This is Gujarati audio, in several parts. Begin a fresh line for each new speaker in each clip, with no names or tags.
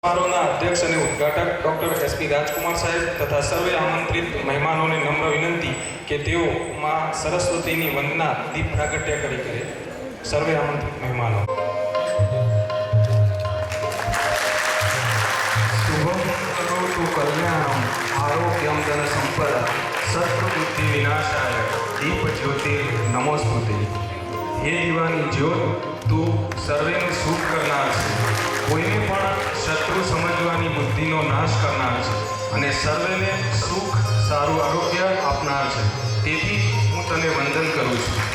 समारोहના અધ્યક્ષ અને ઉદ્ઘાટક ડૉક્ટર એસપી રાજકુમાર સાહેબ તથા સર્વે આમંત્રિત મહેમાનોને નમ્ર વિનંતી કે તેઓ માં સરસ્વતીની વંદના દીપ પ્રાગટ્ય કરી કરે. સર્વે આમંત્રિત મહેમાનો. શુભમ કરોતુ કલ્યાણમ આરોગ્યમ ધન સંપદા સત્બુદ્ધિ વિનાશાય દીપ જ્યોતિર નમોસ્તુતે. હે દીવાની જ્યોત, તું સર્વેનું સુખ કરનાર છે, કોઈને પણ શત્રુ સમજવાની બુદ્ધિનો નાશ કરનાર છે અને સર્વેને સુખ સારું આરોગ્ય આપનાર છે. તેથી હું તને વંદન કરું છું.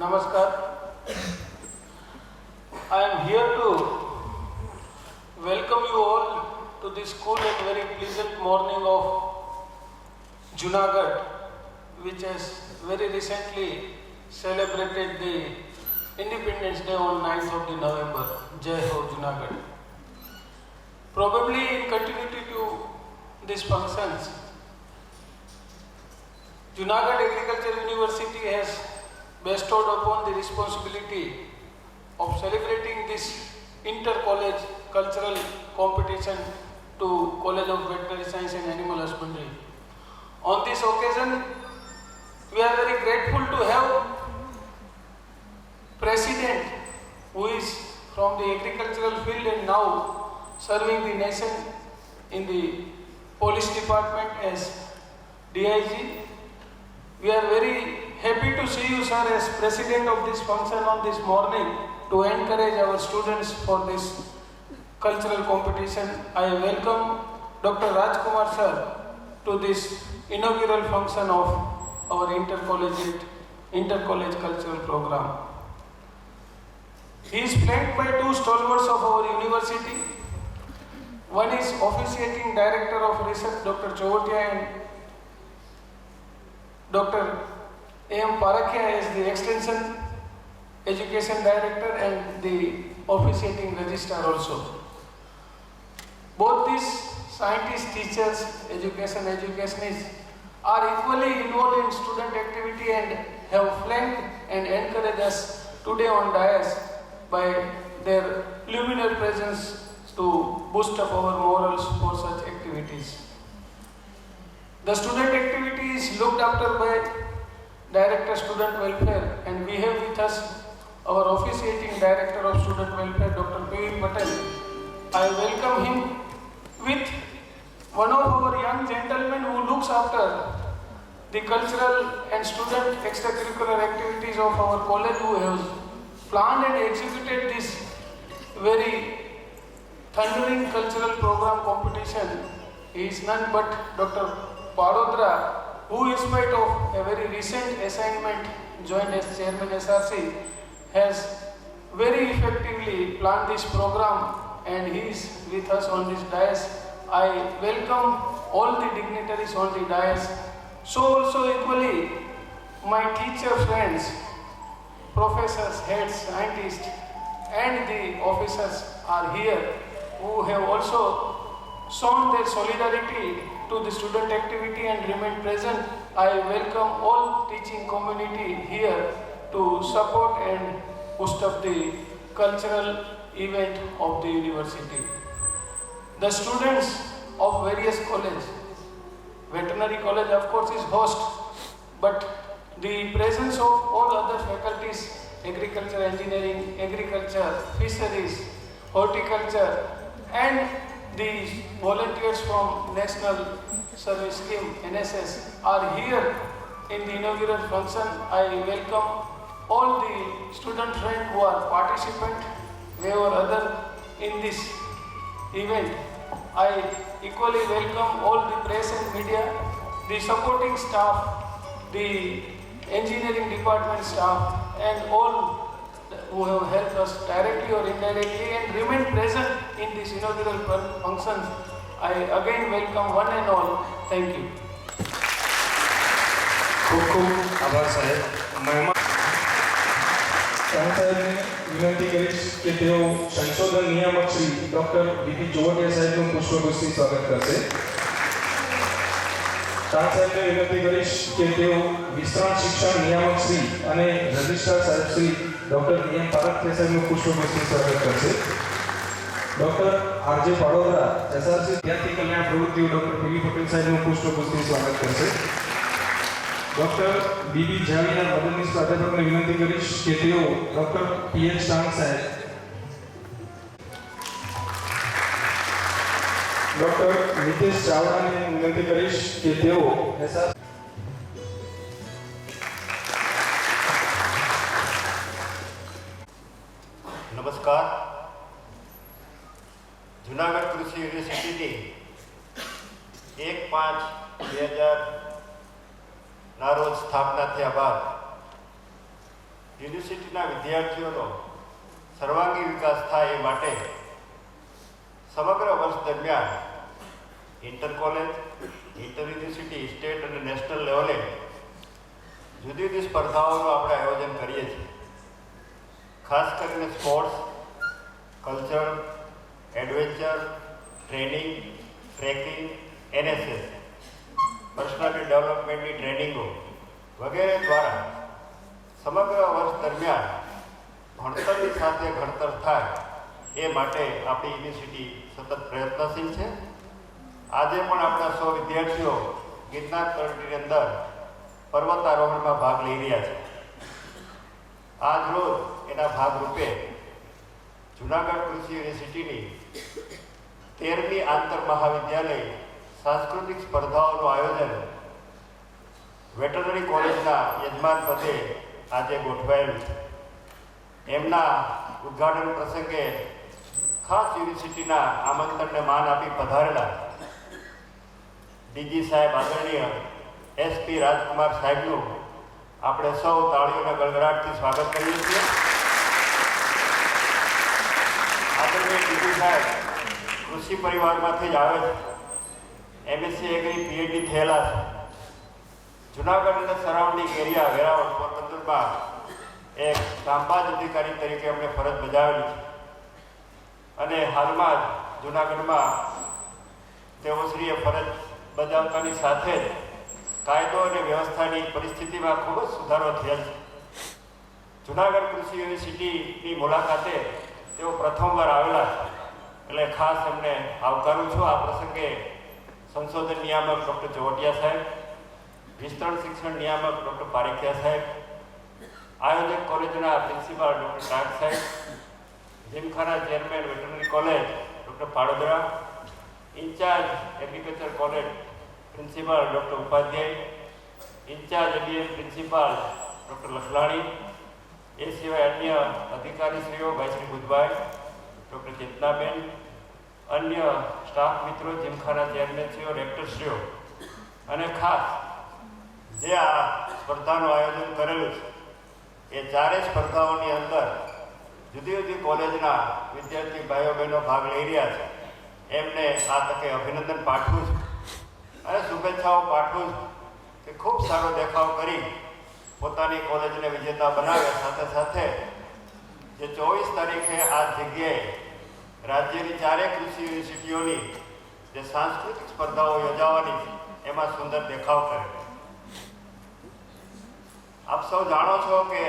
Namaskar. I am here to welcome you all to this cool and very pleasant morning of Junagadh, which has very recently celebrated the Independence Day on 9th of November. Jai Ho Junagadh. Probably in continuity to these functions, Junagadh Agriculture University has bestowed upon the responsibility of celebrating this inter-college cultural competition to College of Veterinary Science and Animal Husbandry. On this occasion, we are very grateful to have President who is from the agricultural field and now serving the nation in the police department as DIG. We are very happy to see you, sir, as president of this function on this morning to encourage our students for this cultural competition. I welcome Dr. Rajkumar sir to this inaugural function of our inter-college cultural program. He is flanked by two stalwarts of our university. One is officiating director of research, Dr. Chovotia, and Dr. A.M. Parakhya is the extension education director and the officiating registrar also. Both these scientists, teachers, educationists are equally involved in student activity and have flanked and encouraged us today on dais by their luminary presence to boost up our morals for such activities. The student activity is looked after by Director Student Welfare, and we have with us our officiating Director of Student Welfare, Dr. P. Patel. I welcome him with one of our young gentlemen who looks after the cultural and student extracurricular activities of our college, who has planned and executed this very thundering cultural program competition. He is none but Dr. Padodra, who in spite of a very recent assignment joined as Chairman SRC, has very effectively planned this program and he is with us on this dais. I welcome all the dignitaries on the dais. So also equally my teacher friends, professors, heads, scientists and the officers are here who have also shown their solidarity to the student activity and remain present. I welcome all teaching community here to support and boost up the cultural event of the university. The students of various colleges, veterinary college of course is host, but the presence of all other faculties, agriculture, engineering, agriculture, fisheries, horticulture and the volunteers from National Service Scheme NSS are here in the inaugural function. I welcome all the student friends who are participant way or other in this event. I equally welcome all the press and media, the supporting staff, the engineering department staff and all who have helped us directly or indirectly and remain present in this inaugural functions. I again welcome one and all. Thank you.
ખૂબ ખૂબ આભાર સાહેબ. મહેમાન સાહેબને વિનંતી કરીશ કે તેઓ સંશોધન નિયામક શ્રી ડૉક્ટર બીપી ચોવટિયા સાહેબનું પુષ્પગુચ્છથી સ્વાગત કરશે. સાહેબને વિનંતી કરીશ કે તેઓ વિસ્તરણ શિક્ષણ નિયામક શ્રી અને રજિસ્ટ્રાર સાહેબ શ્રી ડૉક્ટર એમ પારખિયા સાહેબનું પુષ્પગુચ્છથી સ્વાગત કરશે. ડૉક્ટર આરજે પાડોદરા એસઆરસી વિદ્યાર્થી કલ્યાણ પ્રવૃત્તિઓ ડૉક્ટર પીવી પટેલ સાહેબનું પુષ્પગુચ્છથી સ્વાગત કરશે. ડૉક્ટર બીબી ઝાવીના મદદનીશ પ્રાધ્યાપકને વિનંતી કરીશ કે તેઓ ડૉક્ટર પીએચ શાહ સાહેબ, ડૉક્ટર નિતેશ ચાવડાને વિનંતી કરીશ કે તેઓ એસઆર
નમસ્કાર. જુનાગઢ કૃષિ યુનિવર્સિટીની 1/5/2000 રોજ સ્થાપના થયા બાદ યુનિવર્સિટીના વિદ્યાર્થીઓનો સર્વાંગી વિકાસ થાય એ માટે સમગ્ર વર્ષ દરમિયાન inter college, inter university, state અને નેશનલ લેવલે જુદી જુદી સ્પર્ધાઓનું આપણે આયોજન કરીએ છીએ. ખાસ કરીને sports, culture, adventure, training, trekking, NSS, personality ડેવલપમેન્ટની ટ્રેનિંગો વગેરે દ્વારા સમગ્ર વર્ષ દરમિયાન ભણતરની સાથે ઘડતર થાય એ માટે આપણી યુનિવર્સિટી સતત પ્રયત્નશીલ છે. આજે પણ આપણા 100 વિદ્યાર્થીઓ ગિરનાર તળેટીની અંદર પર્વતારોહણમાં ભાગ લઈ રહ્યા છે. આજ રોજ એના ભાગરૂપે જુનાગઢ કૃષિ યુનિવર્સિટીની 13મી આંતર મહાવિદ્યાલય સાંસ્કૃતિક સ્પર્ધાઓનું આયોજન વેટરનરી કોલેજના યજમાન પદે આજે ગોઠવાયેલું છે. એમના ઉદ્ઘાટન પ્રસંગે ખાસ યુનિવર્સિટીના આમંત્રણને માન આપી પધારેલા ડીજી સાહેબ આદરણીય એસપી રાજકુમાર સાહેબનું આપણે સૌ તાળીઓના ગળગળાટથી સ્વાગત કરીએ છીએ. આદરણીય ડીજી સાહેબ કૃષિ પરિવારમાંથી જ આવે છે. એમએસસી એગ્રી પીએચડી થયેલા છે. જુનાગઢ અને સરાઉન્ડિંગ એરિયા વેરાવળ પોરબંદરમાં એક કામબાજ અધિકારી તરીકે એમણે ફરજ બજાવેલી છે અને હાલમાં જ જુનાગઢમાં તેઓશ્રીએ ફરજ બજાવતાની સાથે જ કાયદો અને વ્યવસ્થાની પરિસ્થિતિમાં ખૂબ જ સુધારો થયેલ છે. જુનાગઢ કૃષિ યુનિવર્સિટીની મુલાકાતે તેઓ પ્રથમવાર આવેલા છે એટલે ખાસ એમને આવકારું છું. આ પ્રસંગે સંશોધન નિયામક ડૉક્ટર ચોવટિયા સાહેબ, વિસ્તરણ શિક્ષણ નિયામક ડૉક્ટર પારેખિયા સાહેબ, આયોજક કોલેજના પ્રિન્સિપાલ ડૉક્ટર ટાગ સાહેબ, gymkhana chairman veterinary college doctor Padodara, in charge agriculture college principal doctor Upadhyay, in charge ADM principal doctor Lakhlani, એ સિવાય અન્ય અધિકારીશ્રીઓ ભાઈ શ્રી બુધભાઈ, ડૉક્ટર ચેતનાબેન, અન્ય સ્ટાફ મિત્રો, જીમખાના ચેરમેનશ્રીઓ, રેક્ટરશ્રીઓ અને ખાસ જે આ સ્પર્ધાનું આયોજન કરેલું છે એ ચારેય સ્પર્ધાઓની અંદર જુદી જુદી કોલેજના વિદ્યાર્થી ભાઈઓ બહેનો ભાગ લઈ રહ્યા છે. એમને આ તકે અભિનંદન પાઠવું છું અને શુભેચ્છાઓ પાઠવું છું કે ખૂબ સારો દેખાવ કરી પોતાની કોલેજને વિજેતા બનાવે. સાથે સાથે જે 24 તારીખે આ જગ્યાએ રાજ્યની ચારેય કૃષિ યુનિવર્સિટીઓની જે સાંસ્કૃતિક સ્પર્ધાઓ યોજાવાની છે એમાં સુંદર દેખાવ કરે. આપ સૌ જાણો છો કે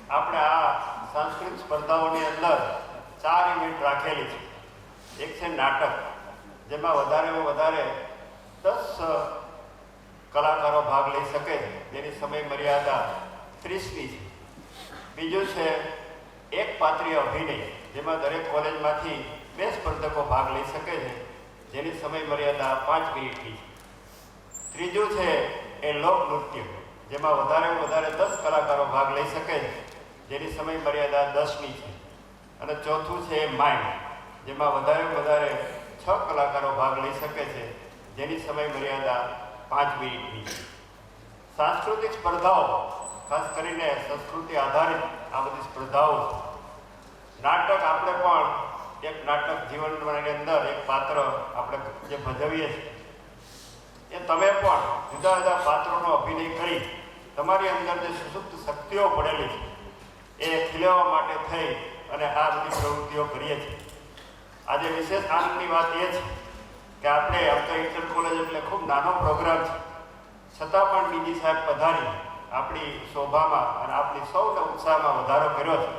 આપણે આ સાંસ્કૃતિક સ્પર્ધાઓની અંદર 4 ઇવેન્ટ રાખેલી છે. એક છે નાટક, જેમાં વધારેમાં વધારે 10 કલાકારો ભાગ લઈ શકે છે, જેની સમય મર્યાદા 30ની છે. બીજું છે એક પાત્રીય અભિનય, જેમાં દરેક કોલેજમાંથી 2 સ્પર્ધકો ભાગ લઈ શકે છે, જેની સમય મર્યાદા 5 મિનિટની છે. ત્રીજું છે એ લોકનૃત્ય, જેમાં વધારેમાં વધારે 10 કલાકારો ભાગ લઈ શકે છે, જેની સમય મર્યાદા 10ની છે. અને ચોથું છે માઇમ, જેમાં વધારેમાં વધારે 6 કલાકારો ભાગ લઈ શકે છે, જેની સમય મર્યાદા 5 મિનિટની છે. સાંસ્કૃતિક સ્પર્ધાઓ ખાસ કરીને સંસ્કૃતિ આધારિત આ બધી સ્પર્ધાઓ છે. નાટક આપણે પણ એક નાટક જીવનની અંદર એક પાત્ર આપણે જે ભજવીએ છીએ એ તમે પણ જુદા જુદા પાત્રોનો અભિનય કરી તમારી અંદર જે સુસુપ્ત શક્તિઓ પડેલી છે એ ખીલવવા માટે થઈ અને આ બધી પ્રવૃત્તિઓ કરીએ છીએ. આજે વિશેષ આનંદની વાત એ છે કે આપણે આમ તો ઇન્ટર કોલેજ એટલે ખૂબ નાનો પ્રોગ્રામ છે, છતાં પણ ડીજી સાહેબ પધારી આપણી શોભામાં અને આપણી સૌના ઉત્સાહમાં વધારો કર્યો છે.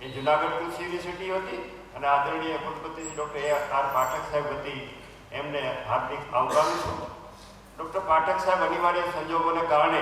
એ જુનાગઢ કૃષિ યુનિવર્સિટી હતી અને આદરણીય કુલપતિ ડૉક્ટર AR પાઠક સાહેબ હતી. એમને હાર્દિક આવકારું છું. ડૉક્ટર પાઠક સાહેબ અનિવાર્ય સંજોગોને કારણે